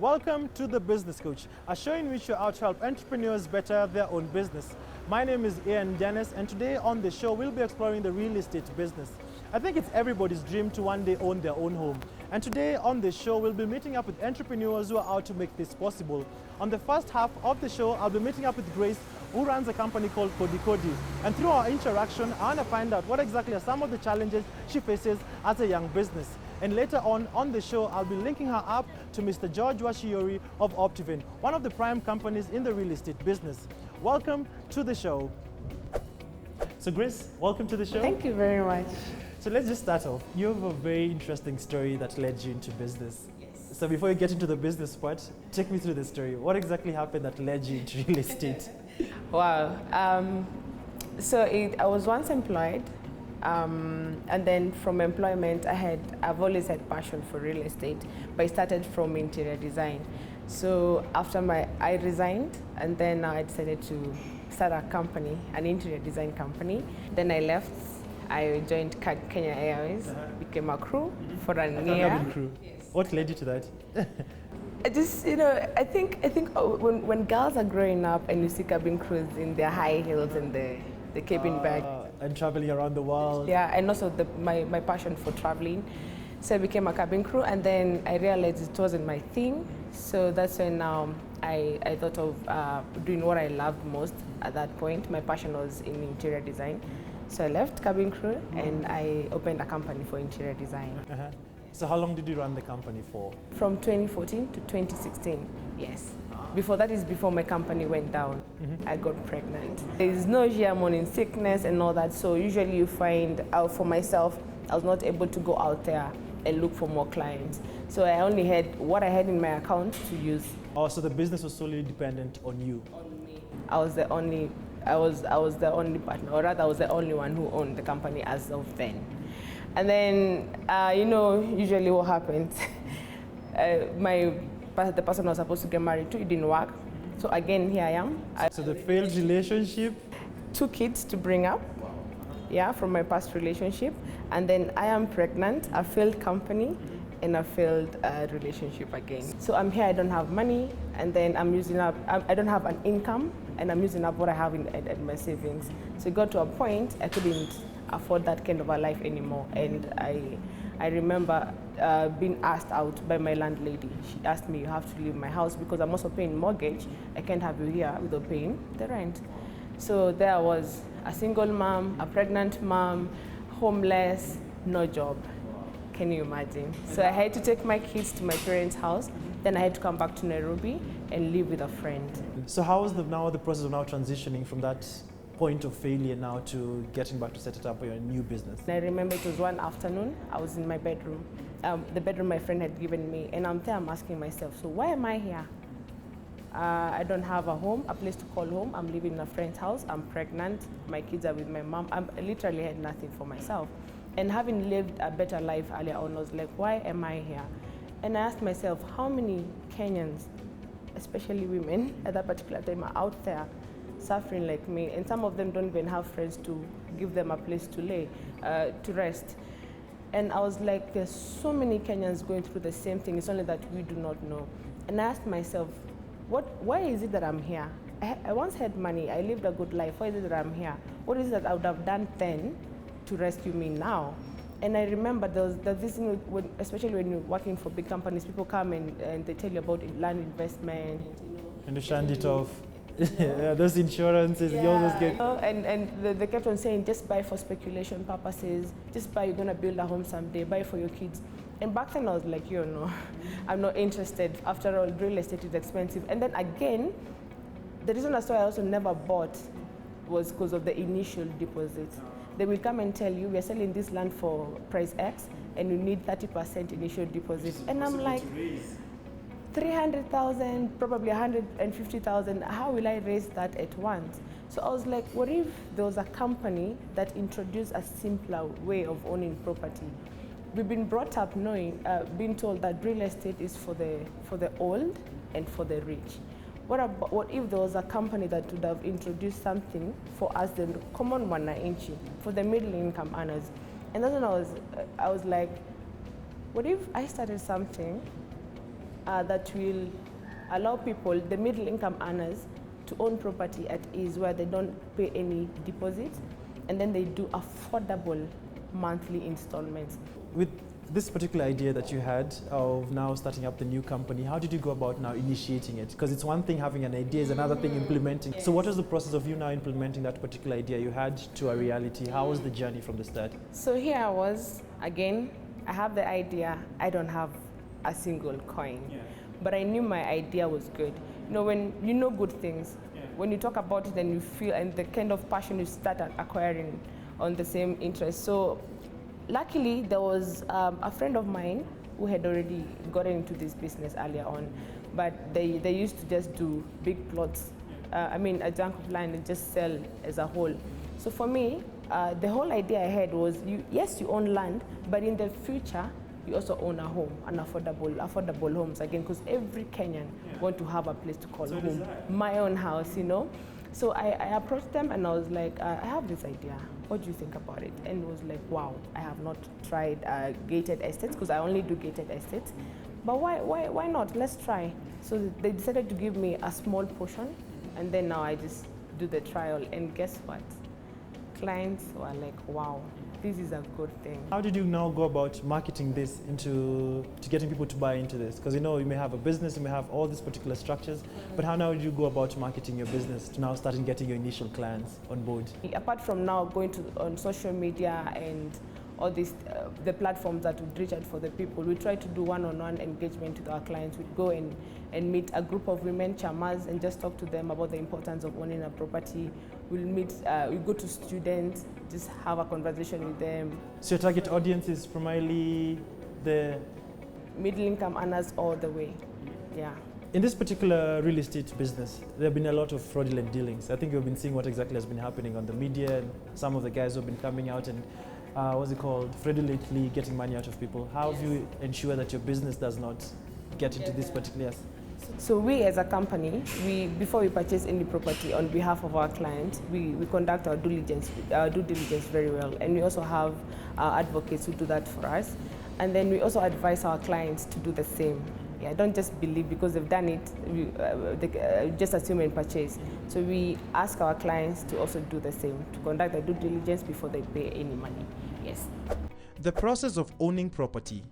Welcome to The Business Coach, a show in which you're out to help entrepreneurs better their own business. My name is Ian Dennis, and today on the show we'll be exploring the real estate business. I think it's everybody's dream to one day own their own home. And today on the show we'll be meeting up with entrepreneurs who are out to make this possible. On the first half of the show, I'll be meeting up with Grace, who runs a company called Kodi. And through our interaction, I want to find out what exactly are some of the challenges she faces as a young business. And later on the show, I'll be linking her up to Mr. George Wachiuri of authoritative, one of the prime companies in the real estate business. Welcome to the show. So Grace, welcome to the show. Thank you very much. So let's just start off. You have a very interesting story that led you into business. Yes. So before you get into the business part, take me through the story. What exactly happened that led you into real estate? Wow. I was once employed. And then from employment, I've always had passion for real estate, but I started from interior design. So after I resigned, and then I decided to start a company, an interior design company. Then I left. I joined Kenya Airways, became a crew for a year. Crew. Yes. What led you to that? I just, I think when girls are growing up and you see cabin crews in their high heels and the cabin bag. And traveling around the world. Yeah, and also my passion for traveling. So I became a cabin crew, and then I realized it wasn't my thing. So that's when I thought of doing what I loved most at that point. My passion was in interior design. So I left cabin crew and I opened a company for interior design. So how long did you run the company for? From 2014 to 2016, yes. Before that is before my company went down. I got pregnant. There's nausea, morning sickness and all that. So usually you find out for myself, I was not able to go out there and look for more clients. So I only had what I had in my account to use. Oh, so the business was solely dependent on you? On me. I was the only partner, or rather I was the only one who owned the company as of then. And then, usually what happens, the person I was supposed to get married to, it didn't work. So again, here I am. So the failed relationship? 2 kids to bring up, from my past relationship. And then I am pregnant, a failed company, and a failed relationship again. So I'm here, I don't have money, and then I'm using up, I don't have an income, and I'm using up what I have in my savings. So it got to a point I couldn't afford that kind of a life anymore. And I remember being asked out by my landlady. She asked me, you have to leave my house because I'm also paying mortgage. I can't have you here without paying the rent. So there I was, a single mom, a pregnant mom, homeless, no job. Can you imagine? So I had to take my kids to my parents' house. Then I had to come back to Nairobi and live with a friend. So how is the process of now transitioning from that point of failure now to getting back to set it up for your new business? I remember it was one afternoon, I was in my bedroom, the bedroom my friend had given me, and I'm asking myself, so why am I here? I don't have a home, a place to call home. I'm living in a friend's house, I'm pregnant, my kids are with my mom. I literally had nothing for myself. And having lived a better life earlier on, I was like, why am I here? And I asked myself, how many Kenyans, especially women at that particular time, are out there suffering like me, and some of them don't even have friends to give them a place to lay, to rest. And I was like, there's so many Kenyans going through the same thing, it's only that we do not know. And I asked myself, why is it that I'm here? I once had money, I lived a good life, why is it that I'm here? What is it that I would have done then to rescue me now? And I remember there's this, especially when you're working for big companies, people come and they tell you about land investment. And you shand it off. Yeah, those insurances, you always get. And they kept on saying, just buy for speculation purposes, just buy, you're gonna build a home someday, buy for your kids. And back then I was like, no, I'm not interested. After all, real estate is expensive. And then again, the reason as to I also never bought was because of the initial deposits. They will come and tell you, we're selling this land for price X, and you need 30% initial deposit. And I'm like, 300,000, probably 150,000, how will I raise that at once? So I was like, what if there was a company that introduced a simpler way of owning property? We've been brought up being told that real estate is for the old and for the rich. What if there was a company that would have introduced something for us, the common wananchi, for the middle income earners? And that's when I was like, what if I started something that will allow people, the middle income earners, to own property at ease where they don't pay any deposit, and then they do affordable monthly installments. With this particular idea that you had of now starting up the new company, how did you go about now initiating it? Because it's one thing having an idea, it's another thing implementing. So what was the process of you now implementing that particular idea you had to a reality? How was the journey from the start? So here I was, again, I have the idea, I don't have a single coin. But I knew my idea was good. You know, when you know good things, when you talk about it and you feel, and the kind of passion you start acquiring on the same interest. So luckily, there was a friend of mine who had already gotten into this business earlier on, but they used to just do big plots. A chunk of land and just sell as a whole. So for me, the whole idea I had was, yes, you own land, but in the future, you also own a home, an affordable homes again, because every Kenyan want to have a place to call home, my own house, you know. So I approached them and I was like, I have this idea. What do you think about it? And it was like, wow, I have not tried gated estates because I only do gated estates. But why not? Let's try. So they decided to give me a small portion, and then now I just do the trial. And guess what? Clients were like, wow, this is a good thing. How did you now go about marketing this to getting people to buy into this? Because you know, you may have a business, you may have all these particular structures, but how now did you go about marketing your business to now starting getting your initial clients on board? Apart from now going on social media and all these, the platforms that would reach out for the people, we try to do one-on-one engagement with our clients. We'd go and meet a group of women chamas and just talk to them about the importance of owning a property. We go to students, just have a conversation with them. So your target audience is primarily the middle income earners all the way, yeah. In this particular real estate business, there have been a lot of fraudulent dealings. I think you've been seeing what exactly has been happening on the media, and some of the guys who have been coming out and fraudulently getting money out of people. How have you ensure that your business does not get into this particular? So we as a company, before we purchase any property on behalf of our clients, we conduct our due diligence very well. And we also have advocates who do that for us. And then we also advise our clients to do the same. Yeah, don't just believe because they've done it, just assume and purchase. So we ask our clients to also do the same, to conduct their due diligence before they pay any money. Yes. The process of owning property.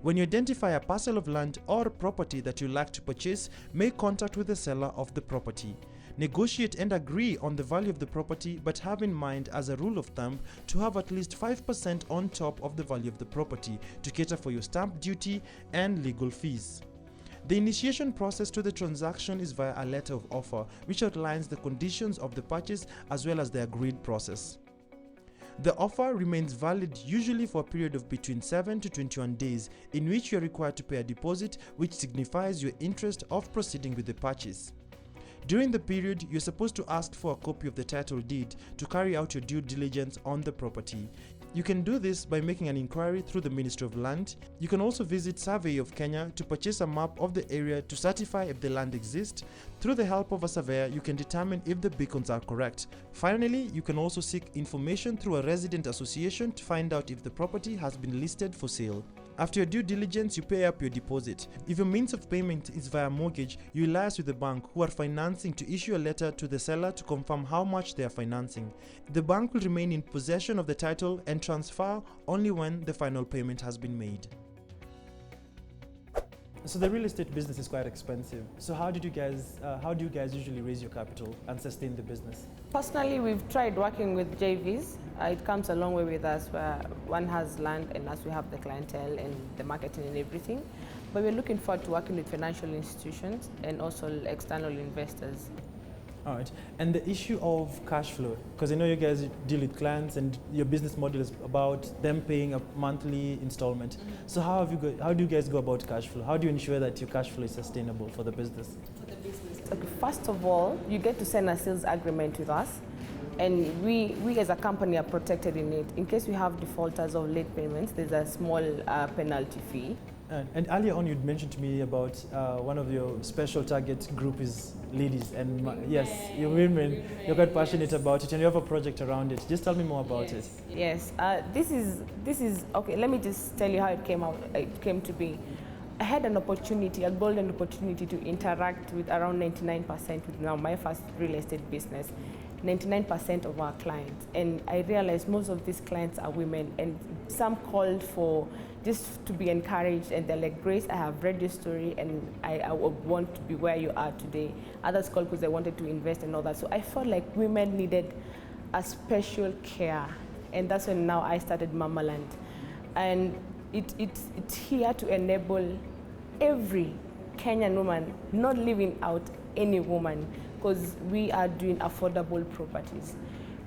When you identify a parcel of land or property that you like to purchase, make contact with the seller of the property. Negotiate and agree on the value of the property, but have in mind as a rule of thumb to have at least 5% on top of the value of the property to cater for your stamp duty and legal fees. The initiation process to the transaction is via a letter of offer, which outlines the conditions of the purchase as well as the agreed process. The offer remains valid usually for a period of between 7 to 21 days, in which you are required to pay a deposit which signifies your interest of proceeding with the purchase. During the period, you're supposed to ask for a copy of the title deed to carry out your due diligence on the property. You can do this by making an inquiry through the Ministry of Land. You can also visit Survey of Kenya to purchase a map of the area to certify if the land exists. Through the help of a surveyor, you can determine if the beacons are correct. Finally, you can also seek information through a resident association to find out if the property has been listed for sale. After your due diligence, you pay up your deposit. If your means of payment is via mortgage, you liaise with the bank who are financing to issue a letter to the seller to confirm how much they are financing. The bank will remain in possession of the title and transfer only when the final payment has been made. So the real estate business is quite expensive. So how do you guys usually raise your capital and sustain the business? Personally, we've tried working with JVs. It comes a long way with us where one has land and us we have the clientele and the marketing and everything. But we're looking forward to working with financial institutions and also external investors. All right. And the issue of cash flow, because I know you guys deal with clients and your business model is about them paying a monthly installment. So how do you guys go about cash flow? How do you ensure that your cash flow is sustainable for the business? Okay, first of all, you get to sign a sales agreement with us, and we as a company are protected in it. In case we have defaulters or late payments, there's a small penalty fee. And earlier on, you'd mentioned to me about one of your special target group is ladies, and yes, you're women. You're quite passionate about it, and you have a project around it. Just tell me more about it. Yes, this is okay. Let me just tell you how it came to be. I had an opportunity, a golden opportunity to interact with around 99% with now my first real estate business, 99% of our clients. And I realized most of these clients are women, and some called for just to be encouraged, and they're like, Grace, I have read your story and I want to be where you are today. Others called because they wanted to invest and all that. So I felt like women needed a special care, and that's when now I started Mamaland. And it's here to enable every Kenyan woman, not leaving out any woman, because we are doing affordable properties.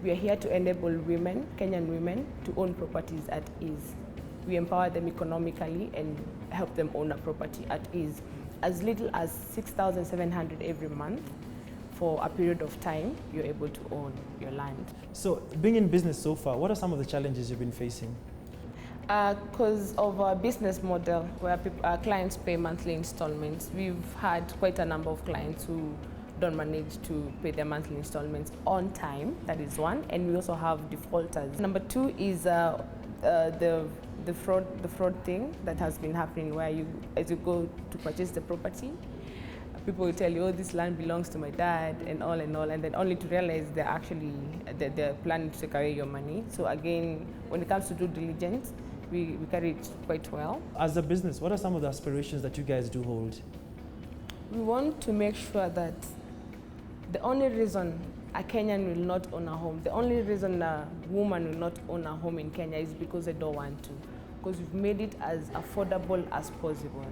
We are here to enable women, Kenyan women, to own properties at ease. We empower them economically and help them own a property at ease. As little as 6,700 every month for a period of time, you're able to own your land. So, being in business so far, what are some of the challenges you've been facing? Because of our business model, where our clients pay monthly installments, we've had quite a number of clients who don't manage to pay their monthly installments on time. That is one, and we also have defaulters. Number two is the fraud thing that has been happening, where as you go to purchase the property, people will tell you, oh, this land belongs to my dad, and all, and then only to realize they're planning to take away your money. So again, when it comes to due diligence, we carry it quite well. As a business, what are some of the aspirations that you guys do hold? We want to make sure that the only reason a Kenyan will not own a home, the only reason a woman will not own a home in Kenya is because they don't want to, because we've made it as affordable as possible.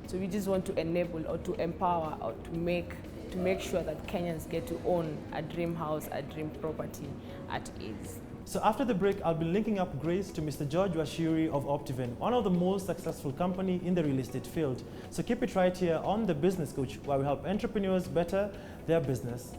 So we just want to enable or to empower or to make sure that Kenyans get to own a dream house, a dream property at ease. So after the break, I'll be linking up Grace to Mr. George Wachiuri of Optiven, one of the most successful company in the real estate field. So keep it right here on The Business Coach, where we help entrepreneurs better their business.